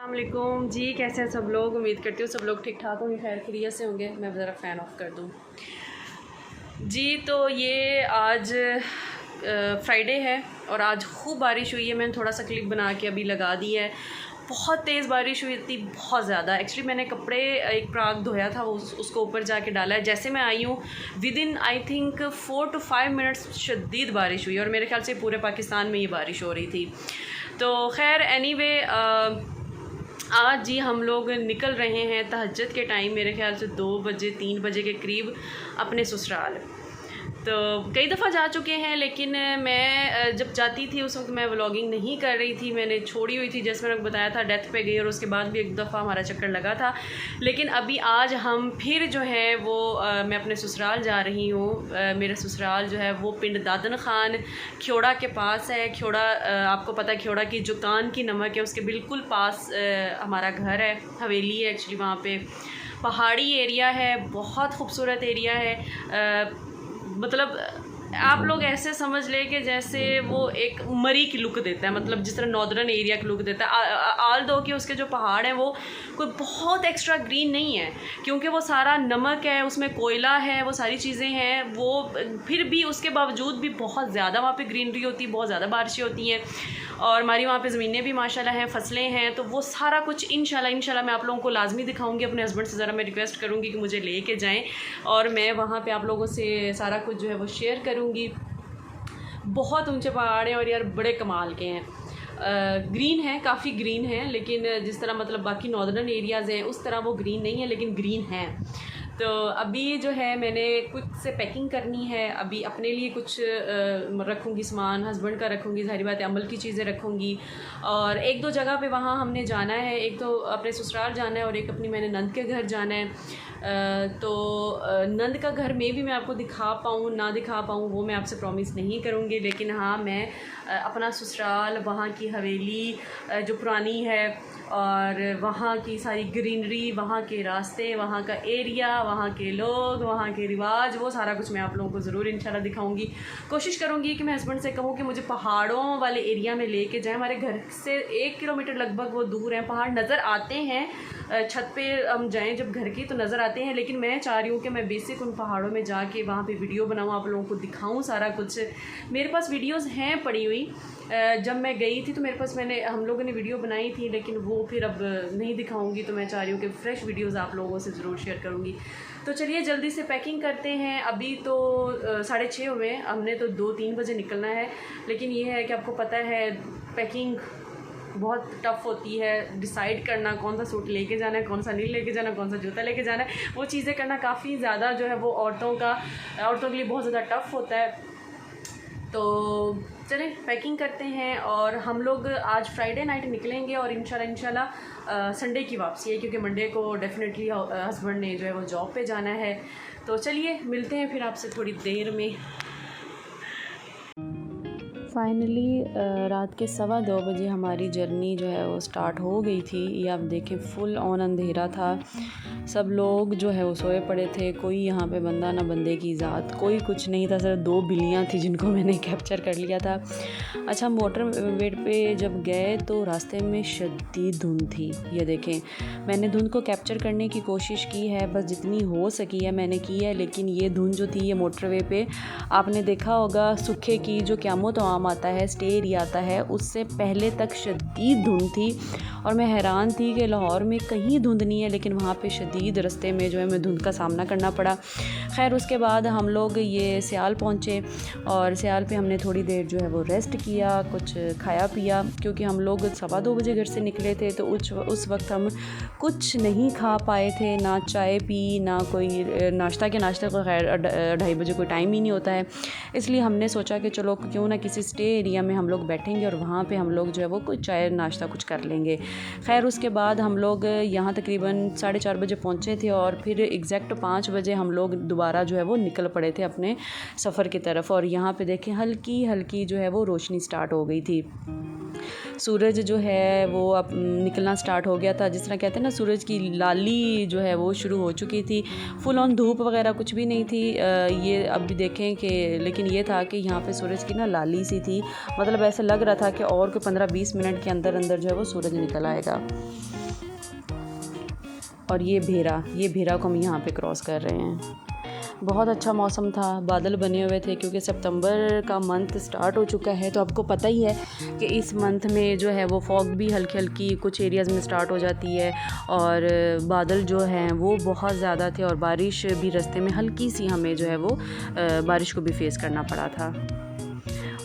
अस्सलामुअलैकुम जी, कैसे हैं सब लोग। उम्मीद करती हूँ सब लोग ठीक ठाक होंगे, खैर खैरियत से होंगे। मैं ज़रा फ़ैन ऑफ कर दूँ जी। तो ये आज फ्राइडे है और आज खूब बारिश हुई है। मैंने थोड़ा सा क्लिप बना के अभी लगा दी है। बहुत तेज़ बारिश हुई थी, बहुत ज़्यादा। एक्चुअली मैंने कपड़े एक प्राग धोया था, उसको ऊपर जाके डाला है। जैसे मैं आई हूँ with in I think 4 to 5 minutes शदीद बारिश हुई और मेरे ख्याल से पूरे पाकिस्तान में ये बारिश हो रही थी। तो खैर एनीवे आज जी हम लोग निकल रहे हैं तहज्जुद के टाइम, मेरे ख्याल से 2 बजे 3 बजे के करीब अपने ससुराल। तो कई दफ़ा जा चुके हैं, लेकिन मैं जब जाती थी उस वक्त मैं व्लॉगिंग नहीं कर रही थी, मैंने छोड़ी हुई थी। जैसे मैंने बताया था डेथ पे गई और उसके बाद भी एक दफ़ा हमारा चक्कर लगा था। लेकिन अभी आज हम फिर जो है वो मैं अपने ससुराल जा रही हूँ। मेरा ससुराल जो है वो पिंड दादन खान ख्योड़ा के पास है। ख्योड़ा आपको पता है, ख्योड़ा की जो कान की नमक है उसके बिल्कुल पास हमारा घर है, हवेली है एक्चुअली। वहाँ पे पहाड़ी एरिया है, बहुत खूबसूरत एरिया है। मतलब आप लोग ऐसे समझ ले कि जैसे वो एक मरी की लुक देता है, मतलब जिस तरह नॉर्दर्न एरिया की लुक देता है। आल दो कि उसके जो पहाड़ हैं वो कोई बहुत एक्स्ट्रा ग्रीन नहीं है, क्योंकि वो सारा नमक है, उसमें कोयला है, वो सारी चीज़ें हैं। वो फिर भी उसके बावजूद भी बहुत ज़्यादा वहाँ पे ग्रीनरी होती है, बहुत ज़्यादा बारिशें होती हैं। और हमारी वहाँ पे ज़मीनें भी माशाल्लाह हैं, फसलें हैं। तो वो सारा कुछ इंशाल्लाह मैं आप लोगों को लाजमी दिखाऊंगी। अपने हस्बैंड से ज़रा मैं रिक्वेस्ट करूँगी कि मुझे ले के जाएँ और मैं वहाँ पे आप लोगों से सारा कुछ जो है वो शेयर करूँगी। बहुत ऊंचे पहाड़ हैं और यार बड़े कमाल के हैं। ग्रीन है, काफ़ी ग्रीन है, लेकिन जिस तरह मतलब बाकी नॉर्दर्न एरियाज़ हैं उस तरह वो ग्रीन नहीं है, लेकिन ग्रीन है। तो अभी जो है मैंने कुछ से पैकिंग करनी है। अभी अपने लिए कुछ रखूँगी सामान, हस्बैंड का रखूँगी, सारी बात अमल की चीज़ें रखूँगी। और एक दो जगह पे वहाँ हमने जाना है, एक तो अपने ससुराल जाना है और एक अपनी मैंने नंद के घर जाना है। तो नंद का घर में भी मैं आपको दिखा पाऊँ ना दिखा पाऊँ वो मैं आपसे प्रॉमिस नहीं करूँगी, लेकिन हाँ मैं अपना ससुराल, वहाँ की हवेली जो पुरानी है और वहाँ की सारी ग्रीनरी, वहाँ के रास्ते, वहाँ का एरिया, वहाँ के लोग, वहाँ के रिवाज, वो सारा कुछ मैं आप लोगों को ज़रूर इंशाल्लाह दिखाऊंगी। कोशिश करूँगी कि मैं हस्बैंड से कहूँ कि मुझे पहाड़ों वाले एरिया में लेके जाएं। हमारे घर से 1 किलोमीटर लगभग वो दूर हैं, पहाड़ नज़र आते हैं। छत पे हम जाएँ जब घर की तो नज़र आते हैं, लेकिन मैं चाह रही हूँ कि मैं बेसिक उन पहाड़ों में जाके वहाँ पे वीडियो बनाऊँ, आप लोगों को दिखाऊँ सारा कुछ। मेरे पास वीडियोज़ हैं पड़ी हुई। जब मैं गई थी तो मेरे पास हम लोगों ने वीडियो बनाई थी, लेकिन वो फिर अब नहीं दिखाऊंगी। तो मैं चाह रही हूँ कि फ़्रेश वीडियोज़ आप लोगों से ज़रूर शेयर करूँगी। तो चलिए जल्दी से पैकिंग करते हैं। अभी तो 6:30 हुए, हमने तो 2-3 बजे निकलना है। लेकिन ये है कि आपको पता है पैकिंग बहुत टफ़ होती है, डिसाइड करना कौन सा सूट लेके जाना है, कौन सा नहीं लेके जाना, कौन सा जूता लेके जाना है, वो चीज़ें करना काफ़ी ज़्यादा जो है वो औरतों के लिए बहुत ज़्यादा टफ़ होता है। तो चलें पैकिंग करते हैं और हम लोग आज फ्राइडे नाइट निकलेंगे और इंशाल्लाह संडे की वापसी है, क्योंकि मंडे को डेफिनेटली हस्बैंड ने जो है वो जॉब पे जाना है। तो चलिए मिलते हैं फिर आपसे थोड़ी देर में। फाइनली रात के 2:15 बजे हमारी जर्नी जो है वो स्टार्ट हो गई थी। ये आप देखें फुल ऑन अंधेरा था, सब लोग जो है वो सोए पड़े थे। कोई यहाँ पे बंदा ना बंदे की ज़ात, कोई कुछ नहीं था। सिर्फ 2 बिल्लियाँ थी जिनको मैंने कैप्चर कर लिया था। अच्छा, मोटर वे पे जब गए तो रास्ते में शदीद धुंध थी। ये देखें, मैंने धुंध को कैप्चर करने की कोशिश की है, बस जितनी हो सकी है मैंने की है। लेकिन ये धुंध जो थी, ये मोटरवे पे आपने देखा होगा सूखे की जो क़यामत आम आता है, स्टे एरिया आता है, उससे पहले तक शदीद धुंध थी। और मैं हैरान थी कि लाहौर में कहीं धुंध नहीं है, लेकिन वहाँ पे शदीद रास्ते में जो है मैं धुंध का सामना करना पड़ा। खैर उसके बाद हम लोग ये सियाल पहुँचे और सियाल पे हमने थोड़ी देर जो है वो रेस्ट किया, कुछ खाया पिया, क्योंकि हम लोग 2:15 बजे घर से निकले थे। तो उस वक्त हम कुछ नहीं खा पाए थे, ना चाय पी, ना कोई नाश्ते को। खैर 2:30 बजे कोई टाइम ही नहीं होता है, इसलिए हमने सोचा कि चलो क्यों ना किसी स्टे एरिया में हम लोग बैठेंगे और वहाँ पे हम लोग जो है वो कुछ चाय नाश्ता कुछ कर लेंगे। खैर उसके बाद हम लोग यहाँ तकरीबन 4:30 बजे पहुँचे थे और फिर एग्जैक्ट 5 बजे हम लोग दोबारा जो है वो निकल पड़े थे अपने सफ़र की तरफ। और यहाँ पे देखें हल्की हल्की जो है वो रोशनी स्टार्ट हो गई थी। सूरज जो है वो अब निकलना स्टार्ट हो गया था। जिस तरह कहते हैं ना, सूरज की लाली जो है वो शुरू हो चुकी थी। फुल ऑन धूप वगैरह कुछ भी नहीं थी। ये अब भी देखें कि लेकिन ये था कि यहाँ पे सूरज की ना लाली सी थी, मतलब ऐसे लग रहा था कि और कोई 15-20 मिनट के अंदर अंदर जो है वो सूरज निकल आएगा। और ये भेरा को हम यहाँ पे क्रॉस कर रहे हैं। बहुत अच्छा मौसम था, बादल बने हुए थे क्योंकि सितंबर का मंथ स्टार्ट हो चुका है। तो आपको पता ही है कि इस मंथ में जो है वो फॉग भी हल्की हल्की कुछ एरियाज़ में स्टार्ट हो जाती है और बादल जो हैं वो बहुत ज़्यादा थे और बारिश भी रास्ते में हल्की सी हमें जो है वो बारिश को भी फेस करना पड़ा था।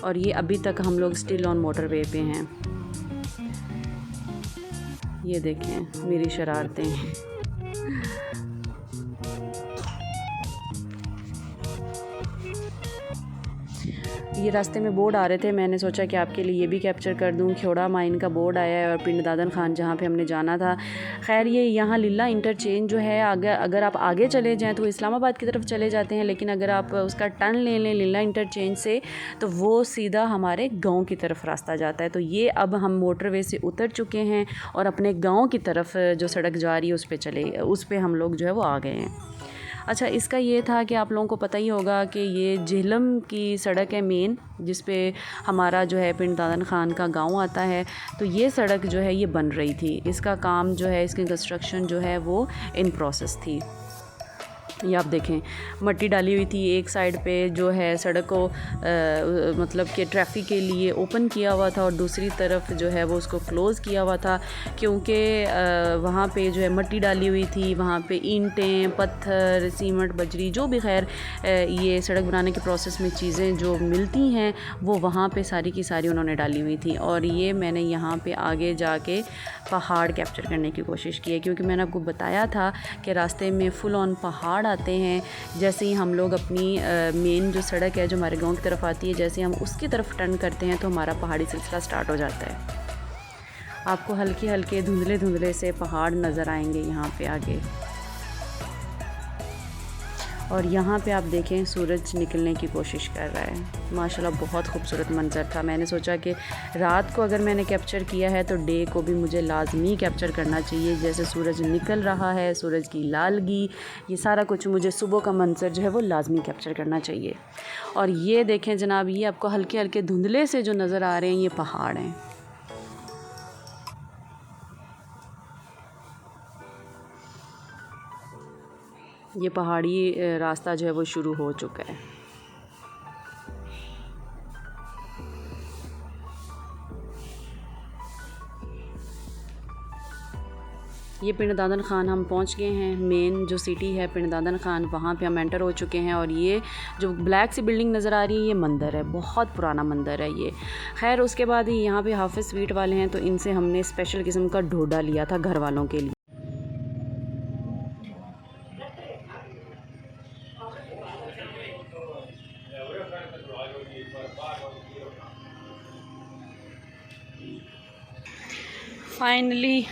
और ये अभी तक हम लोग स्टिल ऑन मोटरवे पे हैं। ये देखें मेरी शरारतें। ये रास्ते में बोर्ड आ रहे थे, मैंने सोचा कि आपके लिए ये भी कैप्चर कर दूं। ख्योड़ा माइन का बोर्ड आया है और पिंड दादन खान जहाँ पे हमने जाना था। खैर ये यहाँ लीला इंटरचेंज जो है, अगर आप आगे चले जाएं तो इस्लामाबाद की तरफ चले जाते हैं, लेकिन अगर आप उसका टर्न ले लें लीला इंटरचेंज से तो वो सीधा हमारे गाँव की तरफ रास्ता जाता है। तो ये अब हम मोटरवे से उतर चुके हैं और अपने गाँव की तरफ जो सड़क जा रही है उस पर हम लोग जो है वो आ गए हैं। अच्छा, इसका ये था कि आप लोगों को पता ही होगा कि ये झेलम की सड़क है मेन, जिस पे हमारा जो है पिंड दादन खान का गांव आता है। तो ये सड़क जो है ये बन रही थी, इसका काम जो है, इसकी कंस्ट्रक्शन जो है वो इन प्रोसेस थी। ये आप देखें मट्टी डाली हुई थी एक साइड पे जो है सड़क को मतलब कि ट्रैफिक के लिए ओपन किया हुआ था और दूसरी तरफ जो है वो उसको क्लोज़ किया हुआ था क्योंकि वहाँ पे जो है मट्टी डाली हुई थी, वहाँ पे ईंटें, पत्थर, सीमेंट, बजरी, जो भी खैर ये सड़क बनाने के प्रोसेस में चीज़ें जो मिलती हैं वो वहाँ पे सारी की सारी उन्होंने डाली हुई थी। और ये मैंने यहाँ पे आगे जाके पहाड़ कैप्चर करने की कोशिश की है क्योंकि मैंने आपको बताया था कि रास्ते में फुल ऑन पहाड़ आते हैं। जैसे ही हम लोग अपनी मेन जो सड़क है जो हमारे गांव की तरफ आती है, जैसे हम उसकी तरफ टर्न करते हैं तो हमारा पहाड़ी सिलसिला स्टार्ट हो जाता है। आपको हल्के हल्के धुंधले धुंधले से पहाड़ नज़र आएंगे यहाँ पे आगे। और यहाँ पे आप देखें सूरज निकलने की कोशिश कर रहा है। माशाल्लाह बहुत खूबसूरत मंज़र था। मैंने सोचा कि रात को अगर मैंने कैप्चर किया है तो डे को भी मुझे लाजमी कैप्चर करना चाहिए। जैसे सूरज निकल रहा है, सूरज की लालगी, ये सारा कुछ मुझे सुबह का मंज़र जो है वो लाजमी कैप्चर करना चाहिए। और ये देखें जनाब, ये आपको हल्के हल्के धुंधले से जो नज़र आ रहे हैं ये पहाड़ हैं। ये पहाड़ी रास्ता जो है वो शुरू हो चुका है। ये पिंड दादन खान हम पहुंच गए हैं। मेन जो सिटी है पिंड दादन खान, वहाँ पे हम एंटर हो चुके हैं। और ये जो ब्लैक सी बिल्डिंग नज़र आ रही है ये मंदिर है, बहुत पुराना मंदिर है ये। खैर उसके बाद ही यहाँ पे हाफिज़ स्वीट वाले हैं तो इनसे हमने स्पेशल किस्म का ढोडा लिया था घर वालों के लिए। फाइनली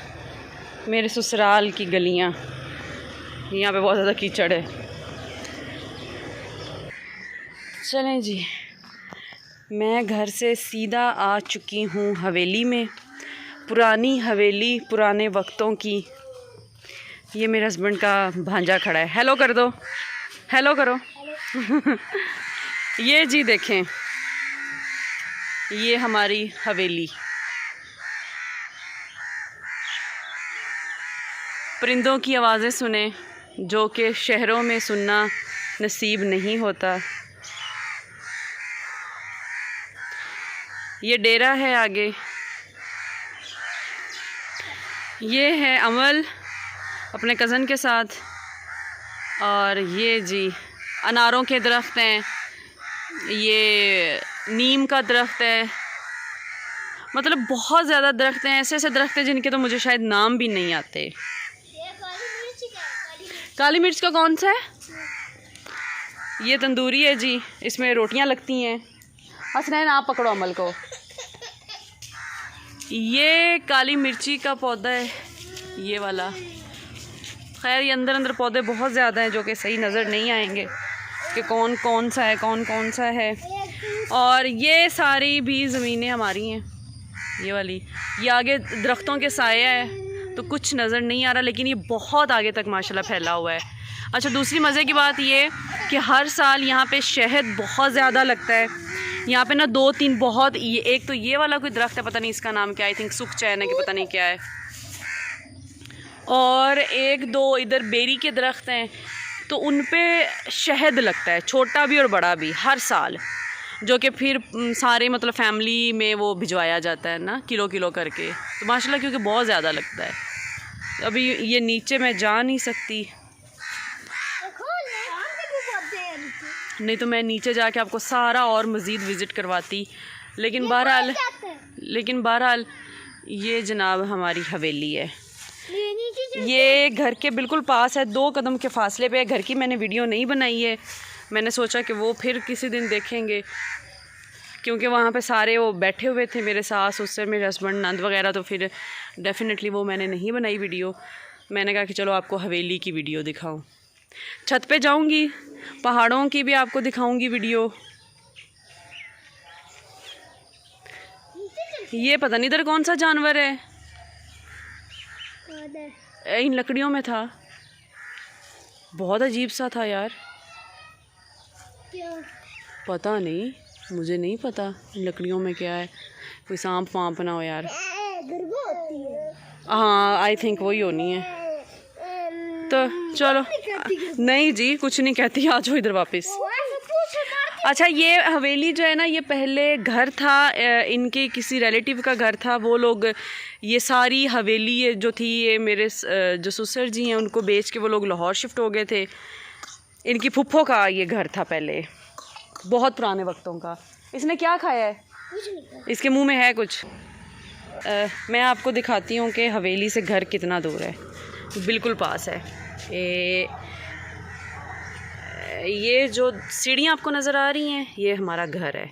मेरे ससुराल की गलियाँ, यहाँ पे बहुत ज़्यादा कीचड़ है। चलें जी, मैं घर से सीधा आ चुकी हूँ हवेली में। पुरानी हवेली, पुराने वक्तों की। ये मेरे हस्बैंड का भांजा खड़ा है, हेलो कर दो, हेलो करो। ये जी देखें, ये हमारी हवेली। परिंदों की आवाज़ें सुने जो कि शहरों में सुनना नसीब नहीं होता। ये डेरा है आगे। ये है अमल अपने कज़न के साथ। और ये जी अनारों के दरख्त हैं, ये नीम का दरख्त है, मतलब बहुत ज़्यादा दरख्त हैं। ऐसे ऐसे दरख्त हैं जिनके तो मुझे शायद नाम भी नहीं आते। काली मिर्च का कौन सा है? ये तंदूरी है जी, इसमें रोटियां लगती हैं। हसनैन आप पकड़ो अमल को। ये काली मिर्ची का पौधा है, ये वाला। खैर ये अंदर अंदर पौधे बहुत ज़्यादा हैं जो कि सही नज़र नहीं आएंगे कि कौन कौन सा है, कौन कौन सा है। और ये सारी भी ज़मीनें हमारी हैं। ये वाली, ये आगे दरख्तों के साए है तो कुछ नज़र नहीं आ रहा, लेकिन ये बहुत आगे तक माशाल्लाह फैला हुआ है। अच्छा, दूसरी मज़े की बात ये कि हर साल यहाँ पे शहद बहुत ज़्यादा लगता है। यहाँ पे ना 2-3 बहुत, ये एक तो ये वाला कोई दरख्त है, पता नहीं इसका नाम क्या है, आई थिंक सुख चैन है कि पता नहीं क्या है, और 1-2 इधर बेरी के दरख्त हैं, तो उन पे शहद लगता है, छोटा भी और बड़ा भी, हर साल, जो कि फिर सारे मतलब फैमिली में वो भिजवाया जाता है ना, किलो किलो करके। तो माशाल्लाह क्योंकि बहुत ज़्यादा लगता है। अभी ये नीचे मैं जा नहीं सकती, नहीं तो मैं नीचे जाके आपको सारा और मज़ीद विज़िट करवाती। लेकिन बहरहाल ये जनाब हमारी हवेली है, ये घर के बिल्कुल पास है, 2 कदम के फासले पे है। घर की मैंने वीडियो नहीं बनाई है, मैंने सोचा कि वो फिर किसी दिन देखेंगे, क्योंकि वहाँ पे सारे वो बैठे हुए थे, मेरे सास, उससे मेरे हस्बैंड, नंद वगैरह, तो फिर डेफिनेटली वो मैंने नहीं बनाई वीडियो। मैंने कहा कि चलो आपको हवेली की वीडियो दिखाऊं। छत पे जाऊंगी, पहाड़ों की भी आपको दिखाऊंगी वीडियो। ये पता नहीं इधर कौन सा जानवर है, इन लकड़ियों में था, बहुत अजीब सा था यार, पता नहीं, मुझे नहीं पता इन लकड़ियों में क्या है, कोई सांप वाँप ना हो यार। हाँ, आई थिंक वही होनी है। तो चलो, नहीं जी कुछ नहीं कहती, आ जाओ इधर वापस। अच्छा, ये हवेली जो है ना, ये पहले घर था, इनके किसी रिलेटिव का घर था, वो लोग ये सारी हवेली जो थी, ये मेरे जो ससुर जी हैं उनको बेच के वो लोग लाहौर शिफ्ट हो गए थे। इनकी फुफ्फो का ये घर था पहले, बहुत पुराने वक्तों का। इसने क्या खाया है? इसके मुंह में है कुछ। मैं आपको दिखाती हूँ कि हवेली से घर कितना दूर है, बिल्कुल पास है। ये जो सीढ़ियाँ आपको नज़र आ रही हैं, ये हमारा घर है,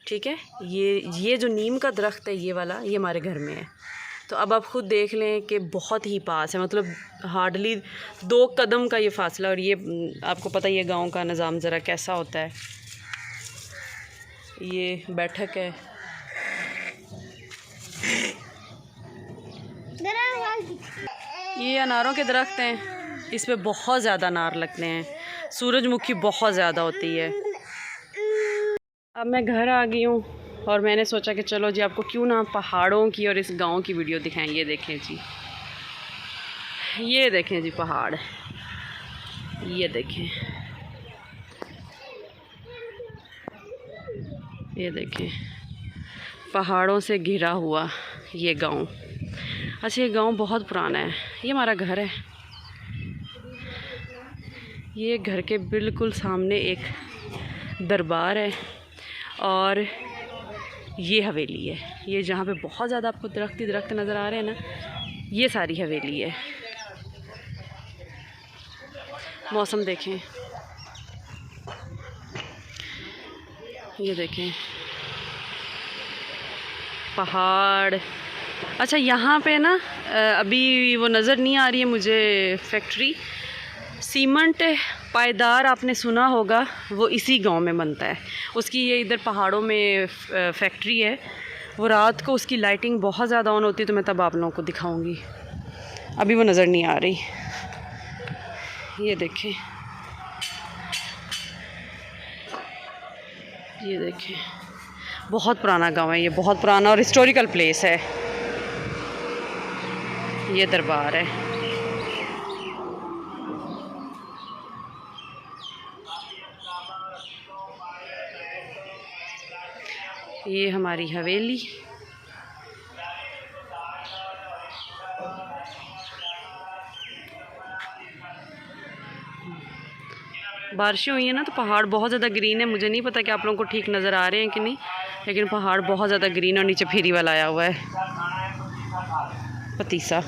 ठीक है। ये जो नीम का दरख्त है, ये वाला, ये हमारे घर में है। तो अब आप ख़ुद देख लें कि बहुत ही पास है, मतलब हार्डली 2 कदम का ये फासला। और ये आपको पता ही है गाँव का निज़ाम ज़रा कैसा होता है। ये बैठक है, ये अनारों के दरख्त हैं, इस पे बहुत ज़्यादा अनार लगते हैं, सूरजमुखी बहुत ज़्यादा होती है। अब मैं घर आ गई हूँ और मैंने सोचा कि चलो जी आपको क्यों ना पहाड़ों की और इस गांव की वीडियो दिखाएं। ये देखें जी, ये देखें जी पहाड़, ये देखें, ये देखें पहाड़ों से घिरा हुआ ये गांव। अच्छा, ये गांव बहुत पुराना है, ये हमारा घर है। ये घर के बिल्कुल सामने एक दरबार है और ये हवेली है। ये जहाँ पे बहुत ज़्यादा आपको दरख्त ही दरख्त नज़र आ रहे हैं ना, ये सारी हवेली है। मौसम देखें, ये देखें पहाड़। अच्छा, यहाँ पे ना अभी वो नज़र नहीं आ रही है मुझे फैक्ट्री, सीमेंट पायदार आपने सुना होगा, वो इसी गांव में बनता है। उसकी ये इधर पहाड़ों में फैक्ट्री है। वो रात को उसकी लाइटिंग बहुत ज़्यादा ऑन होती है, तो मैं तब आप लोगों को दिखाऊंगी। अभी वो नज़र नहीं आ रही। ये देखें, ये देखें, बहुत पुराना गांव है ये, बहुत पुराना और हिस्टोरिकल प्लेस है। ये दरबार है। ये हमारी हवेली। बारिशें हुई हैं ना, तो पहाड़ बहुत ज़्यादा ग्रीन है। मुझे नहीं पता कि आप लोगों को ठीक नज़र आ रहे हैं कि नहीं, लेकिन पहाड़ बहुत ज़्यादा ग्रीन है। और नीचे फेरी वाला आया हुआ है, पतीसा।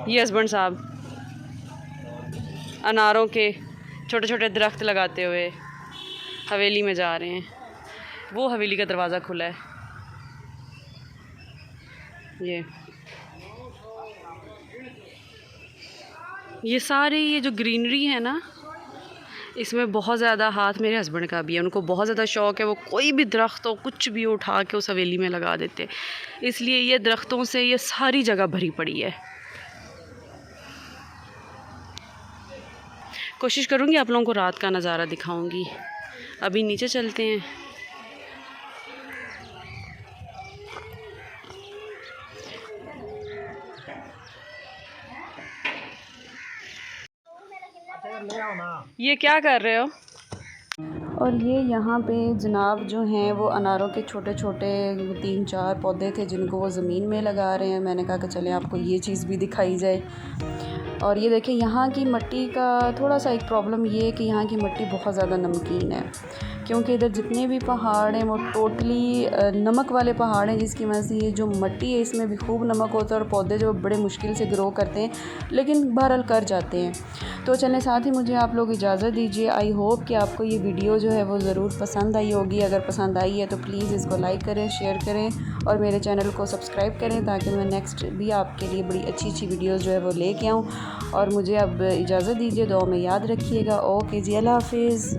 ये हस्बैंड साहब अनारों के छोटे छोटे दरख्त लगाते हुए हवेली में जा रहे हैं। वो हवेली का दरवाज़ा खुला है। ये सारे ये जो ग्रीनरी है ना, इसमें बहुत ज़्यादा हाथ मेरे हस्बैंड का भी है, उनको बहुत ज़्यादा शौक़ है, वो कोई भी दरख्त हो कुछ भी उठा के उस हवेली में लगा देते, इसलिए ये दरख्तों से ये सारी जगह भरी पड़ी है। कोशिश करूँगी आप लोगों को रात का नज़ारा दिखाऊँगी। अभी नीचे चलते हैं। ये क्या कर रहे हो? और ये यहाँ पे जनाब जो हैं वो अनारों के छोटे छोटे 3-4 पौधे थे जिनको वो ज़मीन में लगा रहे हैं। मैंने कहा कि चलें आपको ये चीज़ भी दिखाई जाए। और ये देखें, यहाँ की मिट्टी का थोड़ा सा एक प्रॉब्लम ये है कि यहाँ की मिट्टी बहुत ज़्यादा नमकीन है, क्योंकि इधर जितने भी पहाड़ हैं वो टोटली नमक वाले पहाड़ हैं, जिसकी वजह से ये जो मिट्टी है इसमें भी खूब नमक होता है और पौधे जो बड़े मुश्किल से ग्रो करते हैं, लेकिन बहरहाल कर जाते हैं। तो चलें, साथ ही मुझे आप लोग इजाज़त दीजिए। आई होप कि आपको ये वीडियो जो है वो ज़रूर पसंद आई होगी। अगर पसंद आई है तो प्लीज़ इसको लाइक करें, शेयर करें और मेरे चैनल को सब्सक्राइब करें, ताकि मैं नेक्स्ट भी आपके लिए बड़ी अच्छी अच्छी वीडियोज़ जो है वो लेके आऊँ। और मुझे अब इजाज़त दीजिए, दुआ में याद रखिएगा। ओके जी, अल्लाह हाफिज़।